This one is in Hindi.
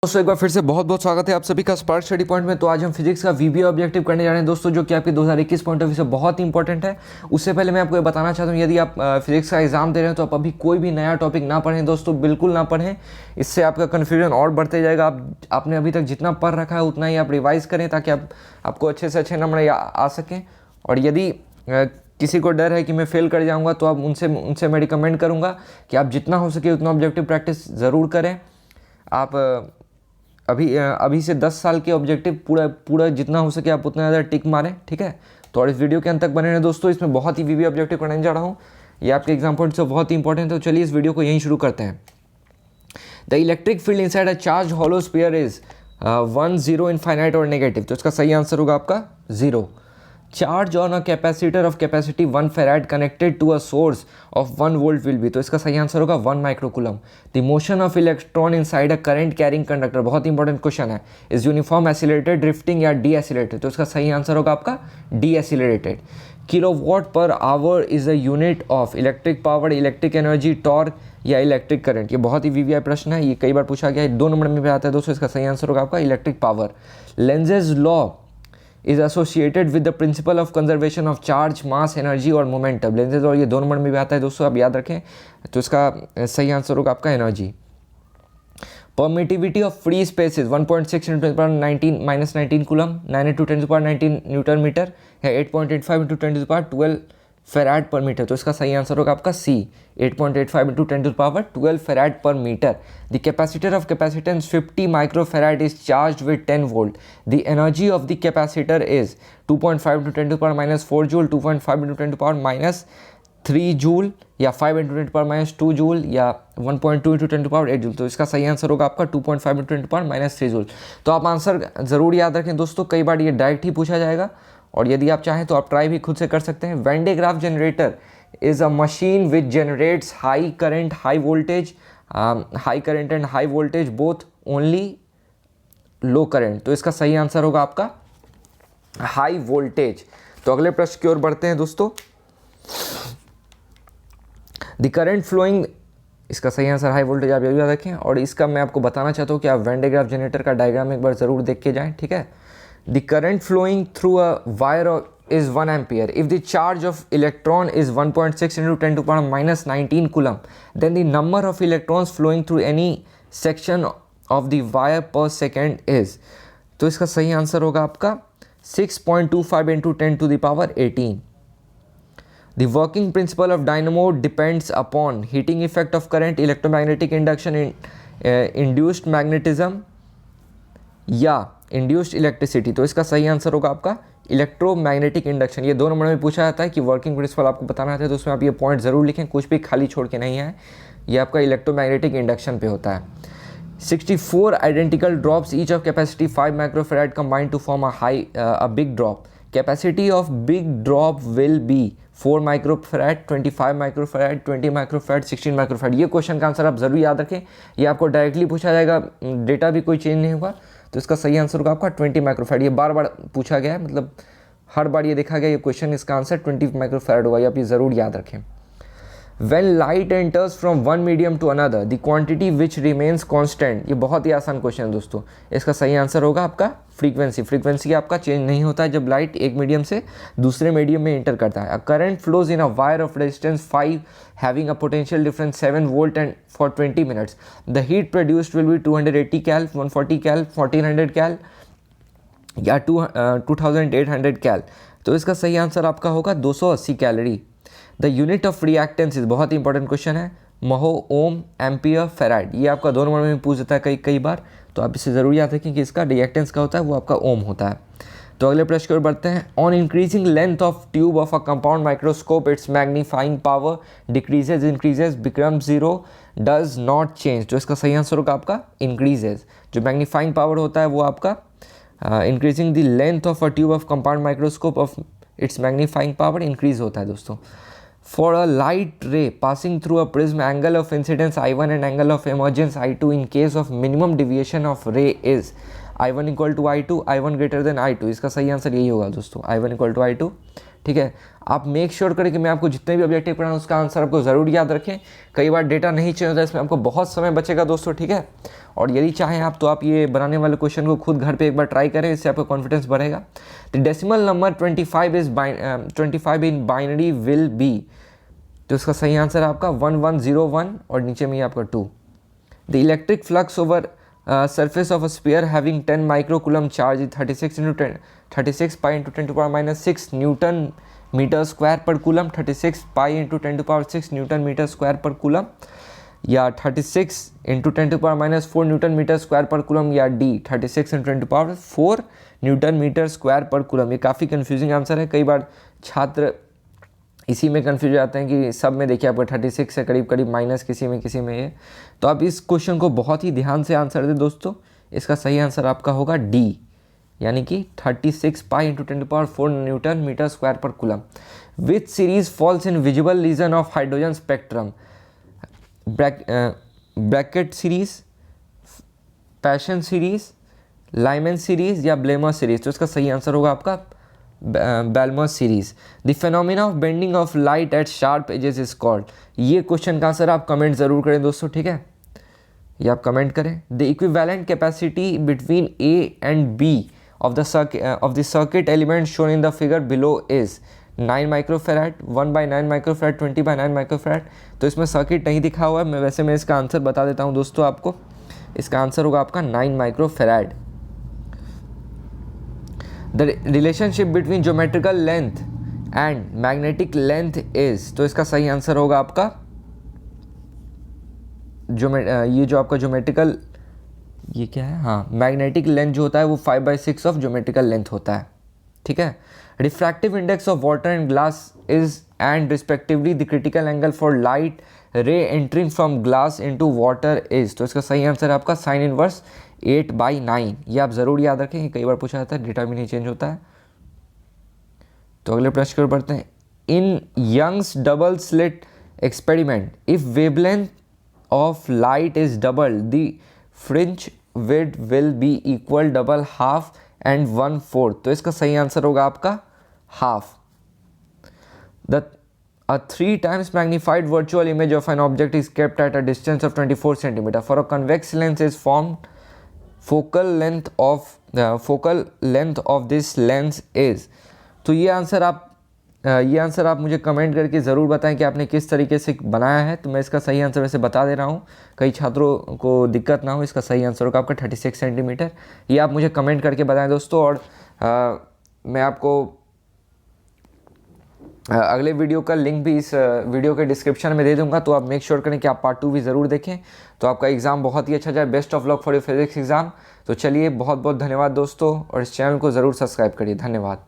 दोस्तों एक बार फिर से बहुत बहुत स्वागत है आप सभी का स्पार्क स्टडी पॉइंट में। तो आज हम फिजिक्स का वीबीए ऑब्जेक्टिव करने जा रहे हैं दोस्तों, जो कि आपके 2021 पॉइंट ऑफ व्यू से बहुत इंपॉर्टेंट है। उससे पहले मैं आपको ये बताना चाहता हूँ, यदि आप फिजिक्स का एग्जाम दे रहे हैं तो आप अभी कोई भी नया टॉपिक ना पढ़ें दोस्तों, बिल्कुल ना पढ़ें। इससे आपका कन्फ्यूजन और बढ़ते जाएगा। आपने अभी तक जितना पढ़ रखा है उतना ही आप रिवाइज करें, ताकि आपको अच्छे से अच्छे नंबर आ सकें। और यदि किसी को डर है कि मैं फेल कर जाऊँगा, तो आप उनसे मैं रिकमेंड करूँगा कि आप जितना हो सके उतना ऑब्जेक्टिव प्रैक्टिस ज़रूर करें। आप अभी से 10 साल के ऑब्जेक्टिव पूरा जितना हो सके आप उतना ज़्यादा टिक मारें, ठीक है। तो और इस वीडियो के अंत तक बने रहें दोस्तों, इसमें बहुत ही वीवी ऑब्जेक्टिव करने जा रहा हूँ। ये आपके एग्जाम पॉइंट से बहुत ही इंपॉर्टेंट है। तो चलिए इस वीडियो को यहीं शुरू करते हैं। The electric field inside a charge hollow sphere is 1 0 infinite और नेगेटिव। तो इसका सही आंसर होगा आपका 0। Charge on a capacitor of capacity 1 farad connected to a source of 1 volt will be. तो इसका सही आंसर होगा 1 microcoulomb. The motion of electron inside a current carrying conductor, बहुत इंपॉर्टेंट क्वेश्चन है, इज यूनिफॉर्म एसिलेटेड, ड्रिफ्टिंग या डी एसिलेटेड। तो इसका सही आंसर होगा आपका D acylated. Kilowatt per hour is a unit of electric power, electric energy, torque या इलेक्ट्रिक करंट। ये बहुत ही वीवीआई प्रश्न है, ये कई बार पूछा गया है, 2 नंबर में भी आता है दोस्तों। इसका सही आंसर होगा आपका electric power. Lenses law is associated with the principle of conservation of charge, mass, energy और momentum। लेंजेज और ये 2 नंबर में भी आता है दोस्तों, आप याद रखें। तो इसका सही आंसर होगा आपका energy. Permittivity of free space is 1.6 × 10⁻19 coulomb, 9 × 10⁻19 newton metre है, 8.85 × 10⁻12 फेराड पर मीटर। तो इसका सही आंसर होगा आपका C, 8.85 × 10⁻12 farad per metre. The capacitor of capacitance 50 microfarad is charge with 10 volt. The energy of the capacitor is 2.5 × 10⁻⁴ joule, 2.5 × 10⁻³ joule या 5 × 10⁻² जूल या 1.2 × 10⁸ जूल। तो इसका सही आंसर होगा आपका 2.5 × 10⁻³ जूल। तो आप आंसर ज़रूर याद रखें दोस्तों, कई बार ये डायरेक्ट ही पूछा जाएगा, और यदि आप चाहें तो आप ट्राई भी खुद से कर सकते हैं। When day graph generator is a machine which generates high current, high current and high voltage both, only low current. तो इसका सही आंसर होगा आपका हाई वोल्टेज। तो अगले प्रश्न की ओर बढ़ते हैं दोस्तों। द करंट फ्लोइंग, इसका सही आंसर हाई वोल्टेज, आप याद रखें। और इसका मैं आपको बताना चाहता हूँ कि आप वेन डे ग्राफ जनरेटर का डायग्राम एक बार ज़रूर देख के जाएं, ठीक है। The current flowing through a wire is 1 ampere. If the charge of electron is 1.6 × 10⁻⁻19 coulomb, then the number of electrons flowing through any section of the wire per second is। तो इसका सही आंसर होगा आपका 6.25 × 10⁻18। The working principle of dynamo depends upon heating effect of current, electromagnetic induction, induced magnetism या इंड्यूस्ड इलेक्ट्रिसिटी। तो इसका सही आंसर होगा आपका इलेक्ट्रोमैग्नेटिक इंडक्शन। ये 2 नंबर में पूछा जाता है कि वर्किंग प्रिंसिपल आपको बताना है, तो उसमें आप ये पॉइंट ज़रूर लिखें, कुछ भी खाली छोड़ के नहीं है। ये आपका इलेक्ट्रोमैग्नेटिक इंडक्शन पे होता है। 64 identical drops each of capacity 5 microfarad combined to form a big drop. Capacity of big drop will be 4 microfarad, 25 microfarad, 20 microfarad, 16 microfarad. ये क्वेश्चन का आंसर आप ज़रूर याद रखें, ये आपको डायरेक्टली पूछा जाएगा, डेटा भी कोई चेंज नहीं होगा। तो इसका सही आंसर होगा आपका 20 माइक्रोफेराड। ये बार बार पूछा गया है, मतलब हर बार ये देखा गया ये क्वेश्चन, इसका आंसर 20 माइक्रोफेराड होगा, ये आप ये ज़रूर याद रखें। When light enters from one medium to another, the quantity which remains constant, ये बहुत ही आसान क्वेश्चन है दोस्तों। इसका सही आंसर होगा आपका फ्रीक्वेंसी। फ्रीक्वेंसी आपका चेंज नहीं होता है जब लाइट एक मीडियम से दूसरे मीडियम में इंटर करता है। Current flows in a wire of resistance 5 having a potential difference 7 volt and for 20 minutes. The heat produced will be 280 कैल, 140 कैल, 1400 कैल या 2800 कैल। तो इसका सही आंसर आपका होगा 280 calorie. The unit of reactance is, बहुत ही इंपॉर्टेंट क्वेश्चन है, महो, ओम, एम्पियर, फेराड। ये आपका 2 नंबर में पूछ देता है कई बार, तो आप इसे ज़रूर याद रखें कि इसका रिएक्टेंस का होता है वो आपका ओम होता है। तो अगले प्रश्न की ओर बढ़ते हैं। On increasing length of tube of a compound microscope it's magnifying power decreases, increases, become 0, does not change. तो इसका सही आंसर होगा आपका इंक्रीजेज। जो मैग्नीफाइंग पावर होता है वो आपका increasing the length of a tube of compound microscope of its magnifying power increase होता है दोस्तों। For a light ray passing through a prism, angle of incidence I1 and angle of emergence I2 in case of minimum deviation of ray is I1 = I2, I1 greater than I2। इसका सही आंसर यही होगा दोस्तों, I1 = I2। ठीक है। आप मेक श्योर करें कि मैं आपको जितने भी ऑब्जेक्टिव पढ़ाऊँ उसका आंसर आपको ज़रूर याद रखें। कई बार डेटा नहीं चेंज होता है, इसमें आपको बहुत समय बचेगा दोस्तों, ठीक है। और यदि चाहें आप तो आप ये बनाने वाले क्वेश्चन को खुद घर पे एक बार ट्राई करें, इससे आपका कॉन्फिडेंस बढ़ेगा। The decimal number 25 in binary will be, तो इसका सही आंसर है आपका 1101 और नीचे में ही आपका 2। The electric flux over surface of a sphere having 10 microcoulomb charge is 36 pi into 10 to power minus 6 Newton meter square per coulomb, 36 pi into 10 to power 6 Newton meter square per coulomb, या 36 into 10 to power minus 4 Newton meter square per coulomb, या D 36 into 10 to power 4 Newton meter square per coulomb। ये काफ़ी कंफ्यूजिंग आंसर है, कई बार छात्र इसी में कन्फ्यूज हो जाते हैं कि सब में देखिए आपको 36 से करीब करीब माइनस किसी में ये। तो आप इस क्वेश्चन को बहुत ही ध्यान से आंसर दें दोस्तों। इसका सही आंसर आपका होगा डी, यानी कि 36 pi into 10 to power 4 newton metre square पर coulomb. Which series falls in visible region of hydrogen spectrum? Bracket series, Paschen series, Lyman series या ब्लेमर सीरीज? तो इसका सही आंसर होगा आपका Balmer series. The phenomena of bending of light at sharp edges is called. ये क्वेश्चन का आंसर आप कमेंट जरूर करें दोस्तों, ठीक है, ये आप कमेंट करें। The equivalent capacity between A and B of the circuit element shown in the figure below is 9 microfarad, 1/9 microfarad, 20/9 microfarad. तो इसमें सर्किट नहीं दिखा हुआ है, मैं इसका आंसर बता देता हूँ दोस्तों आपको। इसका आंसर होगा आपका 9 microfarad. The relationship between geometrical length and magnetic length is, तो इसका सही आंसर होगा आपका ये जो आपका ज्योमेट्रिकल, ये क्या है, हाँ, मैग्नेटिक लेंथ जो होता है वो 5/6 ऑफ ज्योमेट्रिकल लेंथ होता है, ठीक है। Refractive index of water and glass is and respectively the critical angle for light रे entering from glass into water is, तो इसका सही आंसर है आपका साइन इनवर्स 8/9। ये आप ज़रूर याद रखें, कई बार पूछा जाता है, डेटा भी नहीं चेंज होता है। तो अगले प्रश्न की ओर बढ़ते हैं। In Young's double slit experiment if wavelength of light is double the fringe width will be equal double half and 1/4, तो इसका सही आंसर होगा आपका half. A 3 times magnified virtual image of an object is kept at a distance of 24 centimeter. For a convex lens is formed, focal length of this lens is, तो ये आंसर आप मुझे कमेंट करके ज़रूर बताएं कि आपने किस तरीके से बनाया है। तो मैं इसका सही आंसर वैसे बता दे रहा हूँ, कई छात्रों को दिक्कत ना हो। इसका सही आंसर होगा आपका 36 सेंटीमीटर। ये आप मुझे कमेंट करके बताएं दोस्तों। और मैं आपको अगले वीडियो का लिंक भी इस वीडियो के डिस्क्रिप्शन में दे दूंगा, तो आप मेक श्योर करें कि आप पार्ट 2 भी ज़रूर देखें, तो आपका एग्ज़ाम बहुत ही अच्छा जाए। Best of luck for your physics exam. तो चलिए, बहुत बहुत धन्यवाद दोस्तों, और इस चैनल को ज़रूर सब्सक्राइब करिए। धन्यवाद।